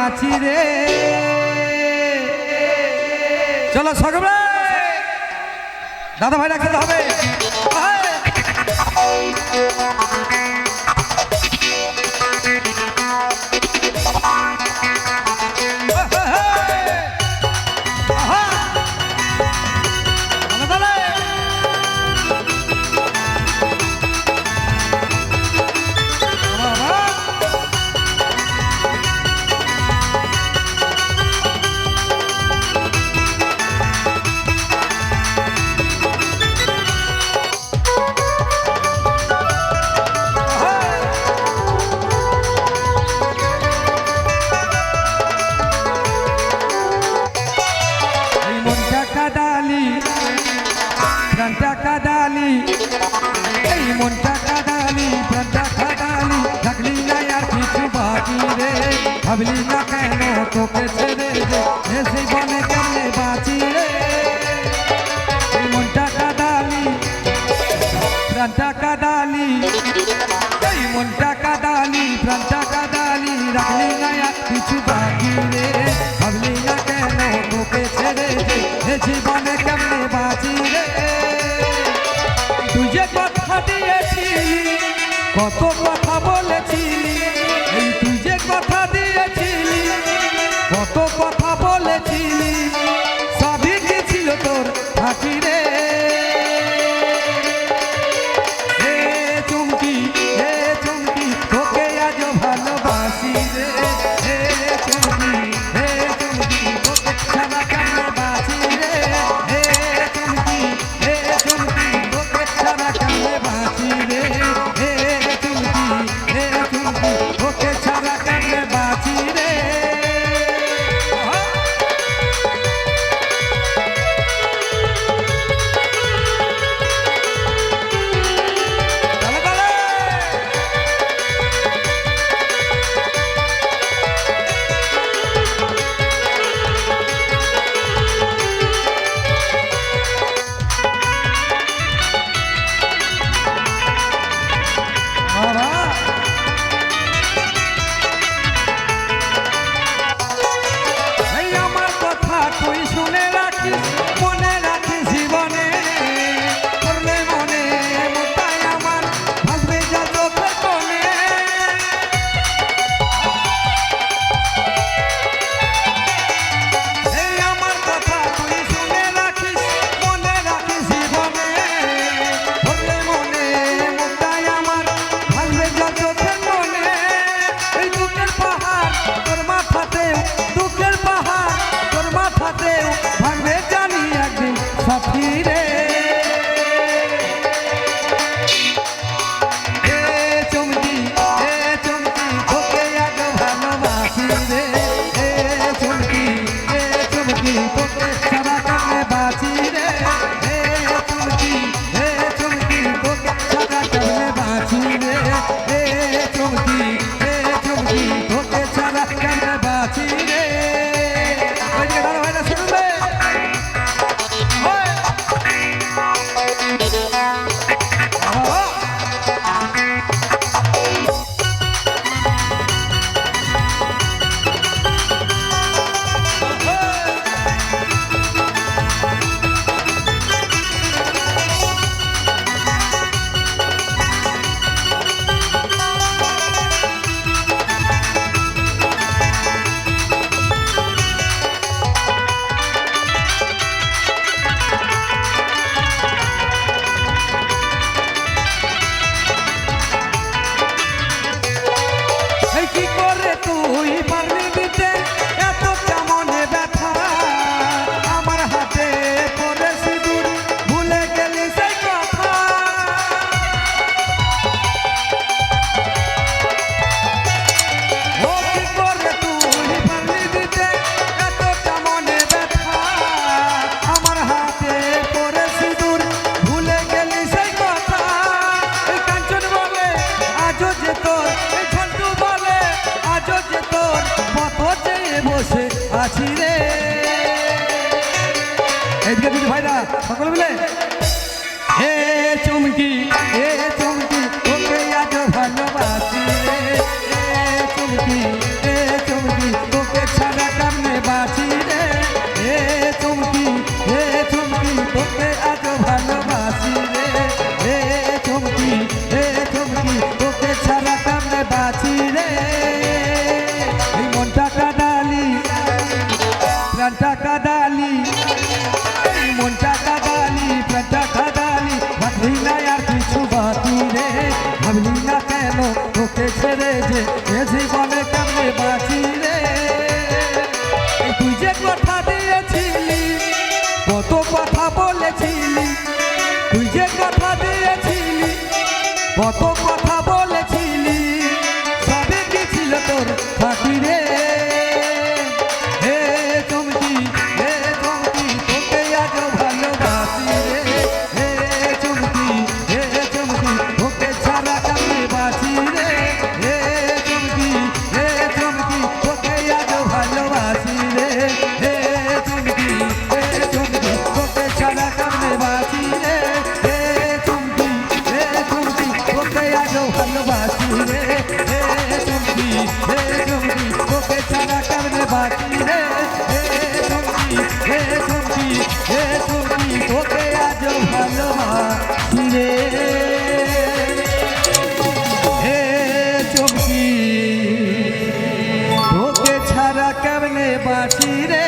বাঁচি রে। চলো সকলে দাদা ভাই রাখতে হবে। এই মনটা কাদালি প্রাণটা কাদালি থাকলি না আর কিছু বাকি রে। ভাবলি না কেন তোকে ছেড়ে রে সেই বনে কেমনে বাঁচি রে। এই মনটা কাদালি প্রাণটা কাদালি এই মনটা কাদালি প্রাণটা কাদালি রাখলি না আর কিছু বাকি রে। ভাবলি না কেন তোকে ছেড়ে রে সেই বনে কেমনে বাঁচি রে। তুই যে কথা দিয়েছিলি কত কথা বলেছিলি এই তুই যে কথা দিয়েছিলি কত কথা বলেছিলি সবই কি ছিল তোর ফাঁকি রে। হে চুমকি তোকে আজ ভালোবাসি রে। হে চুমকি তোকে ছাড়া কেমনে বাঁচি রে। হে চুমকি তোকে ছাড়া কেমনে বাঁচি রে। হে চুমকি তোকে ছাড়া কেমনে বাঁচি রে। আছি রে। এদিকে দিদি ভাইরা সকলে মিলে হে চুমকি তোকে আজ ভালোবাসি রে। হে চুমকি তোকে রইলি না আর কিছু বাকি রে ভাবলি না কেন তোকে ছেড়ে যে এ জীবনে কেমনে বাঁচি রে এই তুই যে কথা দিয়েছিলি কত কথা বলেছিলি তুই যে কথা দিয়েছিলি কত কথা বলেছিলি সবে কি ছিল তোর বাকি রে হে চমকি তোকে আজ ভালোবাসি রে হে চমকি তোকে ছাড়া কেমনে বাঁচি রে হে চমকি তোকে আজ ভালোবাসি রে হে চমকি তোকে ছাড়া কেমনে বাঁচি রে হে চমকি তোকে আজ ভালোবাসি রে হে চমকি তোকে ছাড়া কেমনে বাঁচি রে হে চমকি তোকে আজ ভালোবাসি রে হে চমকি তোকে ছাড়া কেমনে বাঁচি রে